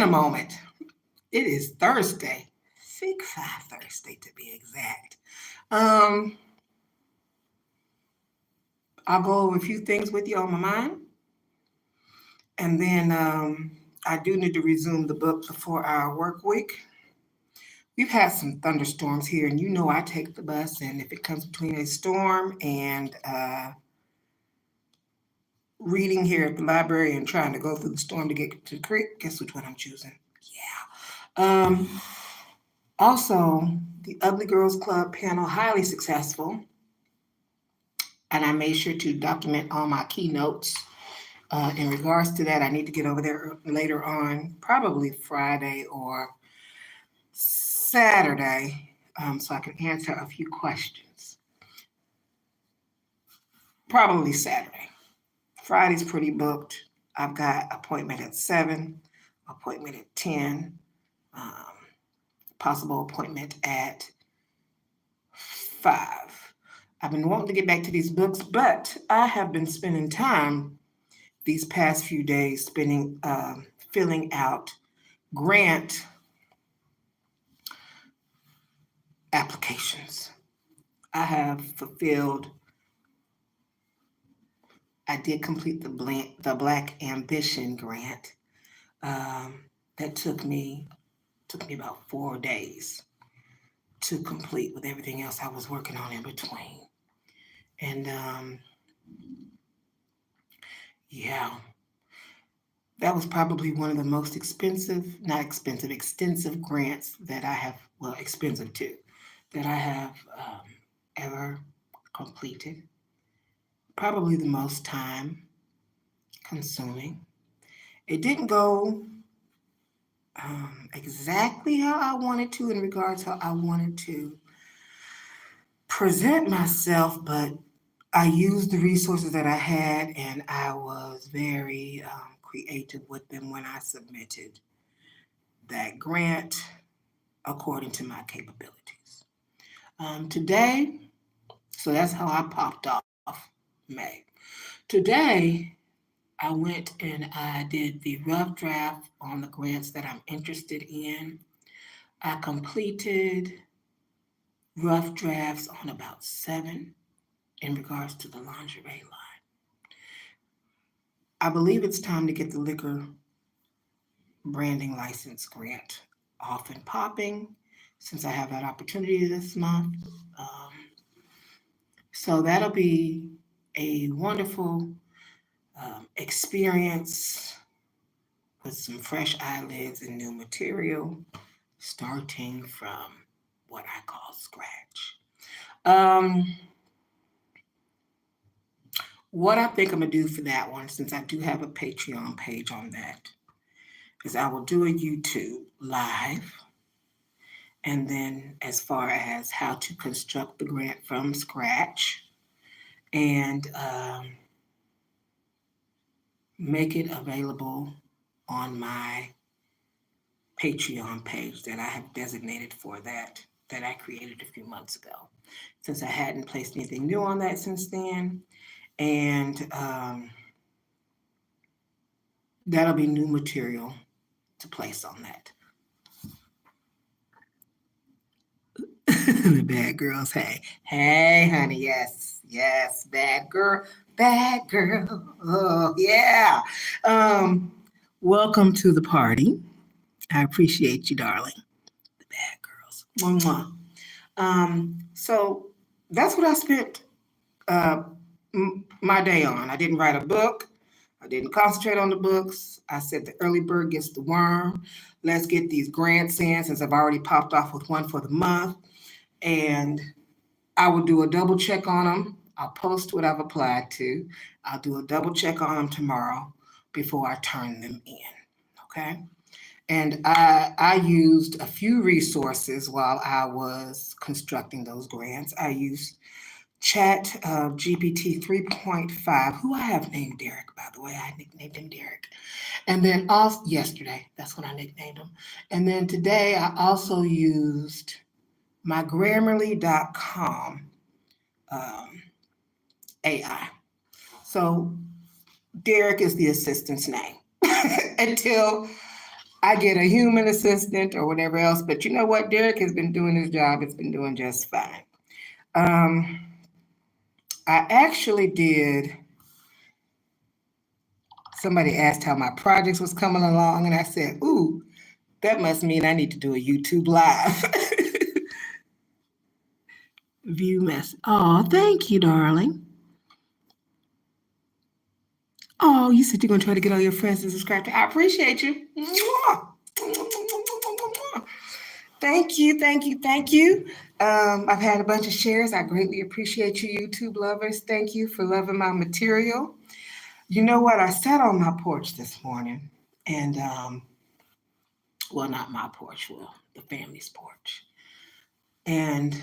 a moment. It is Thursday, Fig Five Thursday to be exact. Um, I'll go over a few things with you on my mind, and then I do need to resume the book the 4-hour work week. We've had some thunderstorms here, and you know I take the bus, and if it comes between a storm and reading here at the library and trying to go through the storm to get to the creek, guess which one I'm choosing? Yeah. Also, the Ugly Girls Club panel, highly successful. And I made sure to document all my keynotes. In regards to that, I need to get over there later on, probably Friday or Saturday, so I can answer a few questions. Probably Saturday. Friday's pretty booked. I've got appointment at 7, appointment at 10, possible appointment at 5. I've been wanting to get back to these books, but I have been spending time these past few days filling out grant applications. I have fulfilled. I did complete the Black Ambition grant. That took me about 4 days to complete with everything else I was working on in between. And yeah, that was probably one of the most extensive grants that I have, well, expensive too, that I have ever completed. Probably the most time consuming. It didn't go exactly how I wanted to in regards to how I wanted to present myself, but I used the resources that I had and I was very creative with them when I submitted that grant according to my capabilities. Today, so that's how I popped off May. Today, I went and I did the rough draft on the grants that I'm interested in. I completed rough drafts on about 7 in regards to the lingerie line. I believe it's time to get the liquor branding license grant off and popping since I have that opportunity this month. Um, so that'll be a wonderful experience with some fresh eyelids and new material, starting from what I call scratch. Um, what I think I'm gonna do for that one, since I do have a Patreon page on that, is I will do a YouTube live. And then as far as how to construct the grant from scratch and make it available on my Patreon page that I have designated for that I created a few months ago. Since I hadn't placed anything new on that since then. And that'll be new material to place on that. The bad girls, hey. Hey, honey, yes, bad girl. Oh, yeah. Welcome to the party. I appreciate you, darling. The bad girls. Mwah, mwah. So that's what I spent my day on. I didn't write a book. I didn't concentrate on the books. I said the early bird gets the worm. Let's get these grants in since I've already popped off with one for the month. And I will do a double check on them. I'll post what I've applied to. I'll do a double check on them tomorrow before I turn them in. Okay. And I used a few resources while I was constructing those grants. I used Chat GPT 3.5, who I have named Derek, by the way. I nicknamed him Derek. And then also yesterday, that's when I nicknamed him. And then today I also used my Grammarly.com AI. So Derek is the assistant's name until I get a human assistant or whatever else. But you know what? Derek has been doing his job. It's been doing just fine. Um, I actually did. Somebody asked how my projects was coming along, and I said, "Ooh, that must mean I need to do a YouTube live." View mess. Oh, thank you, darling. Oh, you said you're gonna try to get all your friends to subscribe to. I appreciate you. Thank you, thank you, thank you. I've had a bunch of shares. I greatly appreciate you, YouTube lovers. Thank you for loving my material. You know what? I sat on my porch this morning, and well, not my porch, well, the family's porch. And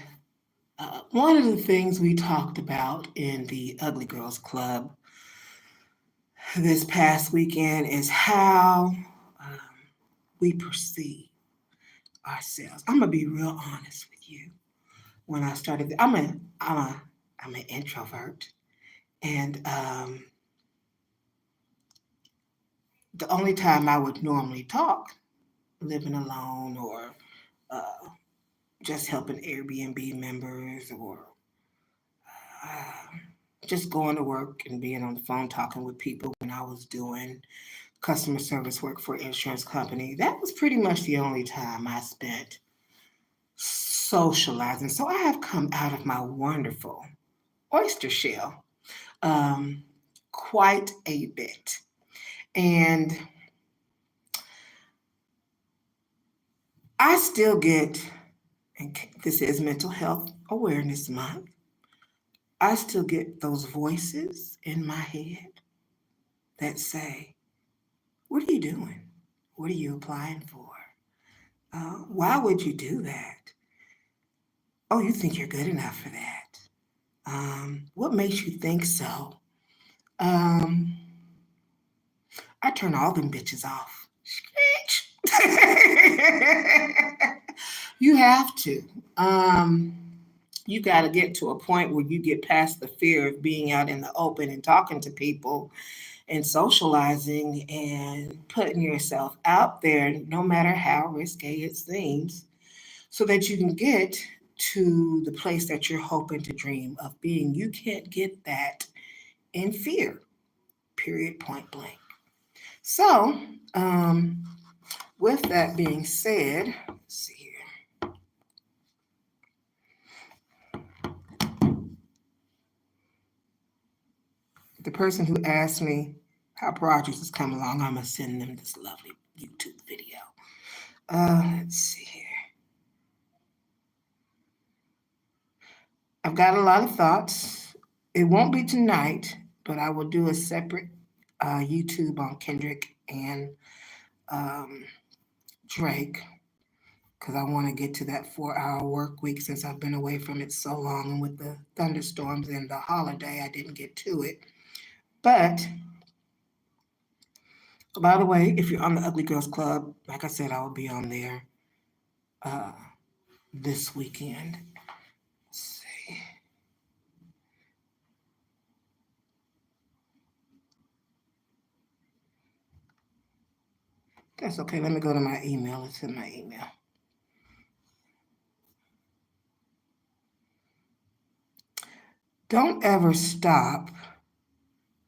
one of the things we talked about in the Ugly Girls Club this past weekend is how um, we perceive ourselves. I'm gonna be real honest with you. When I started, I'm an introvert, and the only time I would normally talk, living alone or uh, just helping Airbnb members or uh, just going to work and being on the phone talking with people when I was doing customer service work for an insurance company. That was pretty much the only time I spent socializing. So I have come out of my wonderful oyster shell um, quite a bit. And I still get, and this is Mental Health Awareness Month, I still get those voices in my head that say, "What are you doing? What are you applying for? Why would you do that? Oh, you think you're good enough for that? What makes you think so?" Um, I turn all them bitches off. Screech. You have to. Um, you got to get to a point where you get past the fear of being out in the open and talking to people and socializing and putting yourself out there, no matter how risque it seems, so that you can get to the place that you're hoping to dream of being. You can't get that in fear, period, point blank. So, um, with that being said, let's see here. The person who asked me how projects is coming along, I'm gonna send them this lovely YouTube video. Let's see here. I've got a lot of thoughts. It won't be tonight, but I will do a separate YouTube on Kendrick and um, Drake because I want to get to that 4-hour work week since I've been away from it so long. And with the thunderstorms and the holiday, I didn't get to it. But by the way, if you're on the Ugly Girls Club, like I said, I will be on there uh, this weekend. Let's see. That's okay. Let me go to my email. It's in my email. Don't ever stop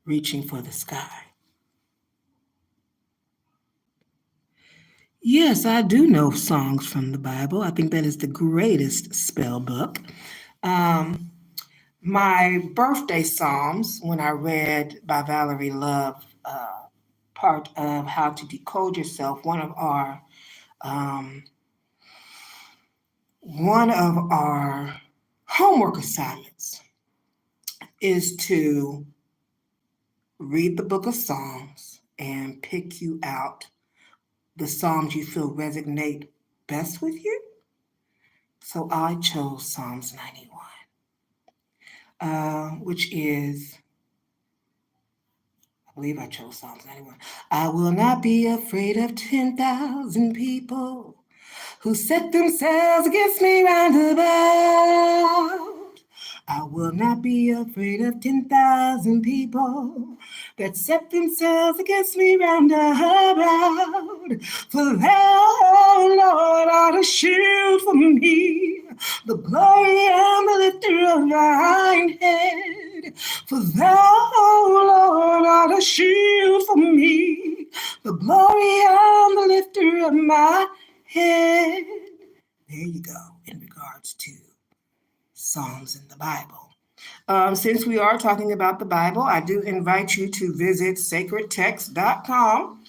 reaching for the sky. Yes, I do know songs from the Bible. I think that is the greatest spell book. Um, my birthday Psalms, when I read by Valerie Love, part of How to Decode Yourself, um, one of our homework assignments is to read the book of Psalms and pick you out the Psalms you feel resonate best with you. So I chose Psalms 91, which is, I believe I chose Psalms 91. I will not be afraid of 10,000 people who set themselves against me round about. I will not be afraid of 10,000 people that set themselves against me round about. For thou, O Lord, art a shield for me, the glory and the lifter of mine head. For thou, O Lord, art a shield for me, the glory and the lifter of my head. There you go, in regards to Psalms in the Bible. Since we are talking about the Bible, I do invite you to visit sacredtext.com.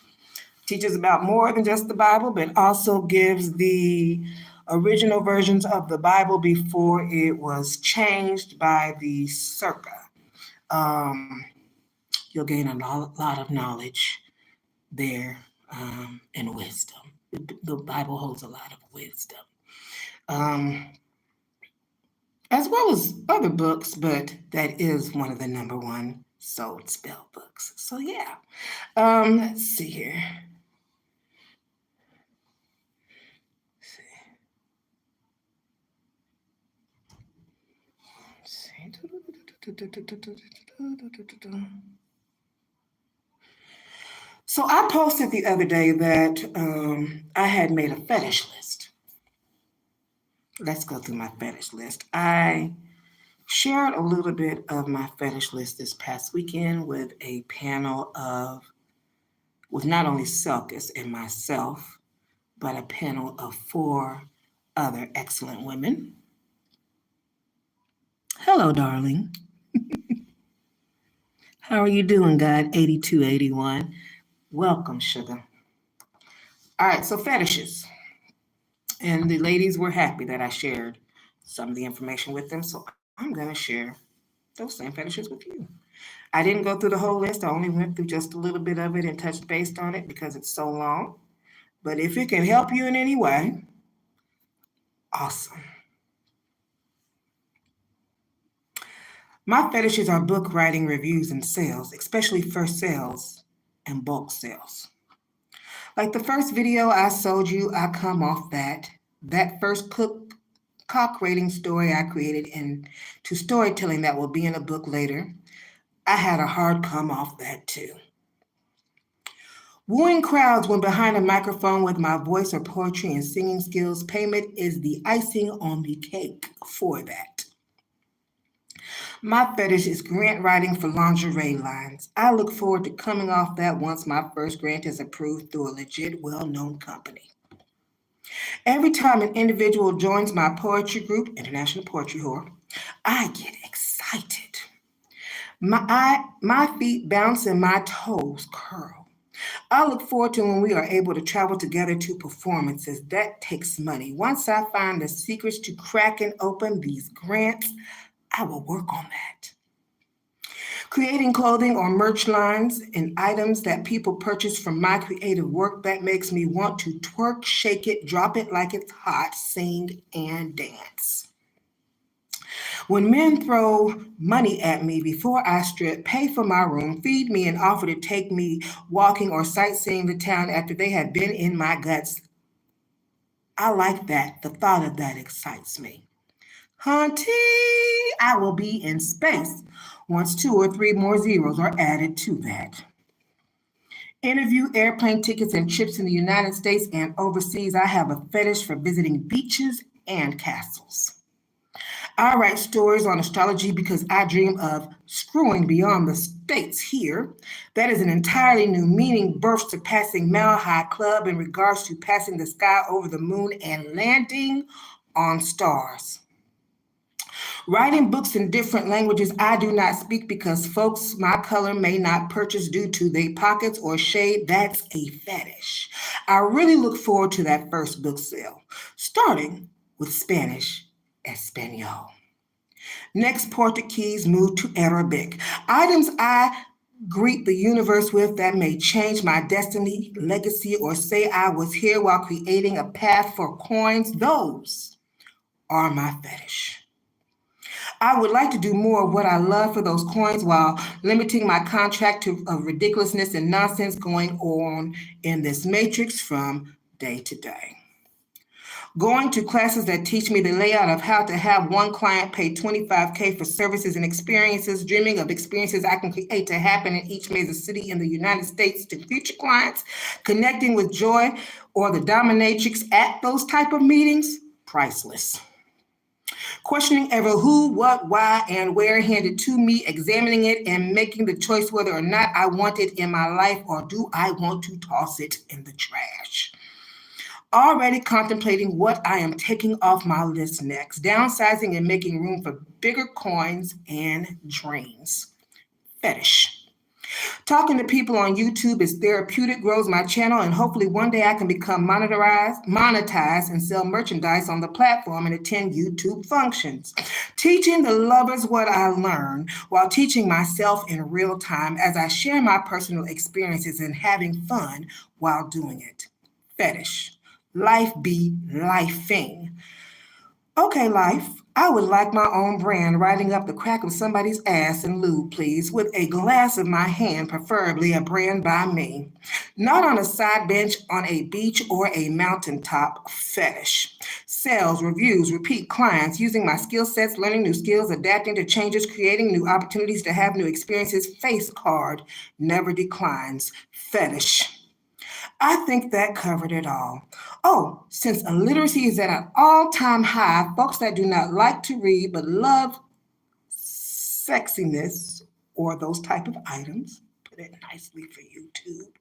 Teaches about more than just the Bible, but also gives the original versions of the Bible before it was changed by the Circa. You'll gain a lot of knowledge there and wisdom. The Bible holds a lot of wisdom. As well as other books, but that is one of the number one sold spell books. So yeah, let's see here. So I posted the other day that I had made a fetish list. Let's go through my fetish list. I shared a little bit of my fetish list this past weekend with a panel with not only Selkis and myself, but a panel of 4 other excellent women. Hello, darling. How are you doing, God 8281? Welcome, sugar. All right, so fetishes. And the ladies were happy that I shared some of the information with them, so I'm going to share those same fetishes with you. I didn't go through the whole list. I only went through just a little bit of it and touched base on it because it's so long. But if it can help you in any way, awesome. My fetishes are book writing, reviews, and sales, especially first sales and bulk sales. Like the first video I sold you, I come off that first cock rating story I created into storytelling that will be in a book later. I had a hard come off that too. Wooing crowds when behind a microphone with my voice or poetry and singing skills, payment is the icing on the cake for that. My fetish is grant writing for lingerie lines. I look forward to coming off that once my first grant is approved through a legit, well-known company. Every time an individual joins my poetry group, International Poetry Whore, I get excited. My feet bounce and my toes curl. I look forward to when we are able to travel together to performances. That takes money. Once I find the secrets to cracking open these grants, I will work on that. Creating clothing or merch lines and items that people purchase from my creative work, that makes me want to twerk, shake it, drop it like it's hot, sing, and dance. When men throw money at me before I strip, pay for my room, feed me, and offer to take me walking or sightseeing the town after they have been in my guts, I like that. The thought of that excites me. Hunty, I will be in space once 2 or 3 more zeros are added to that. Interview, airplane tickets, and trips in the United States and overseas. I have a fetish for visiting beaches and castles. I write stories on astrology because I dream of screwing beyond the states here. That is an entirely new meaning, birth surpassing Mile High Club in regards to passing the sky over the moon and landing on stars. Writing books in different languages I do not speak because folks my color may not purchase due to their pockets or shade. That's a fetish. I really look forward to that first book sale, starting with Spanish, Espanol. Next, Portuguese, move to Arabic. Items I greet the universe with that may change my destiny, legacy, or say I was here while creating a path for coins. Those are my fetish. I would like to do more of what I love for those coins while limiting my contract to ridiculousness and nonsense going on in this matrix from day to day. Going to classes that teach me the layout of how to have one client pay $25K for services and experiences, dreaming of experiences I can create to happen in each major city in the United States to future clients, connecting with joy or the dominatrix at those type of meetings, priceless. Questioning ever who, what, why, and where handed to me, examining it and making the choice whether or not I want it in my life or do I want to toss it in the trash. Already contemplating what I am taking off my list next, downsizing and making room for bigger coins and dreams. Fetish. Talking to people on YouTube is therapeutic, grows my channel, and hopefully one day I can become monetized and sell merchandise on the platform and attend YouTube functions. Teaching the lovers what I learned while teaching myself in real time as I share my personal experiences and having fun while doing it. Fetish. Life be lifing. Okay, life. I would like my own brand riding up the crack of somebody's ass in lube, please, with a glass of my hand, preferably a brand by me. Not on a side bench on a beach or a mountaintop. Fetish. Sales, reviews, repeat clients, using my skill sets, learning new skills, adapting to changes, creating new opportunities to have new experiences. Face card never declines. Fetish. I think that covered it all. Oh, since illiteracy is at an all-time high, folks that do not like to read but love sexiness or those type of items, put it nicely for YouTube,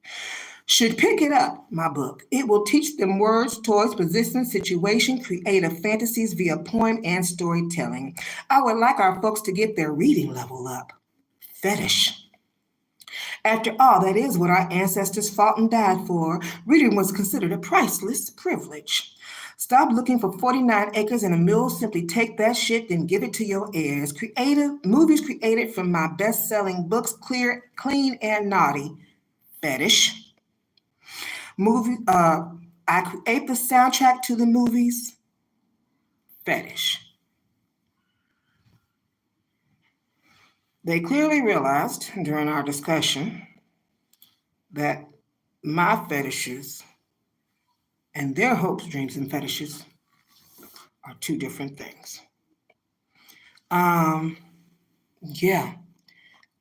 should pick it up, my book. It will teach them words, toys, position, situation, creative fantasies via poem and storytelling. I would like our folks to get their reading level up. Fetish. After all, that is what our ancestors fought and died for. Reading was considered a priceless privilege. Stop looking for 49 acres and a mule. Simply take that shit, then give it to your heirs. Movies created from my best-selling books, Clean and Naughty. Fetish. I create the soundtrack to the movies. Fetish. They clearly realized during our discussion that my fetishes and their hopes, dreams, and fetishes are two different things. Yeah,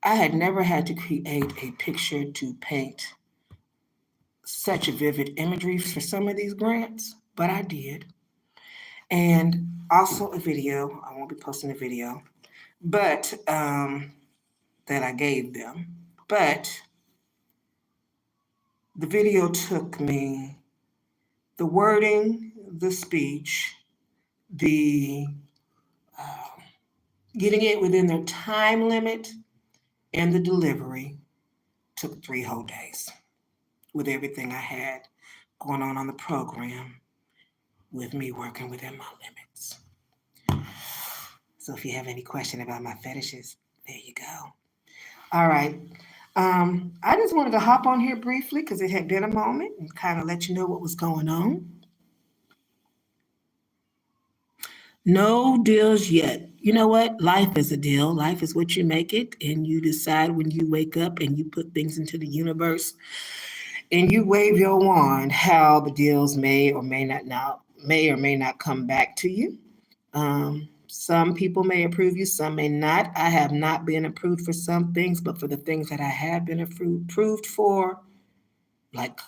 I had never had to create a picture to paint such a vivid imagery for some of these grants, but I did. And also a video, I won't be posting a video, but that I gave them. But the video took me, the wording, the speech, the getting it within their time limit, and the delivery took 3 whole days with everything I had going on the program with me working within my limits. So if you have any question about my fetishes, there you go. All right. I just wanted to hop on here briefly because it had been a moment and kind of let you know what was going on. No deals yet. You know what? Life is a deal. Life is what you make it, and you decide when you wake up and you put things into the universe and you wave your wand how the deals may or may not come back to you. Some people may approve you, some may not. I have not been approved for some things, but for the things that I have been approved for, like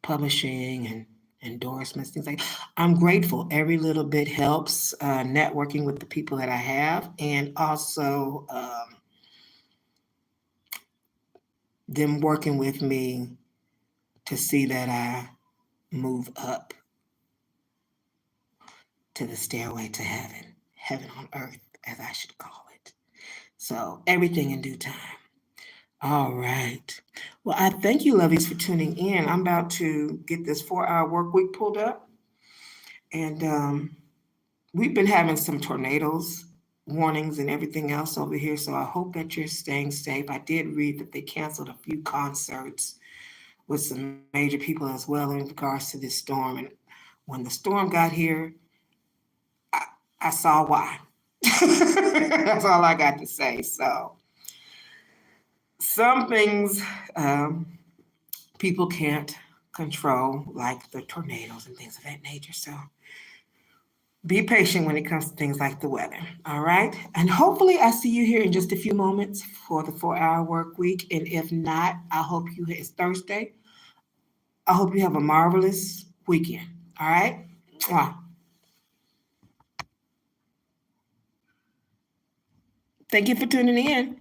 publishing and endorsements, things like that, I'm grateful. Every little bit helps, networking with the people that I have, and also them working with me to see that I move up to the stairway to heaven on earth, as I should call it. So everything in due time. All right. Well, I thank you, lovies, for tuning in. I'm about to get this 4-hour work week pulled up. And we've been having some tornadoes, warnings, and everything else over here. So I hope that you're staying safe. I did read that they canceled a few concerts with some major people as well in regards to this storm. And when the storm got here, I saw why. That's all I got to say. So some things people can't control, like the tornadoes and things of that nature. So be patient when it comes to things like the weather. All right. And hopefully I see you here in just a few moments for the 4-hour work week. And if not, I hope it's Thursday. I hope you have a marvelous weekend. All right. Mwah. Thank you for tuning in.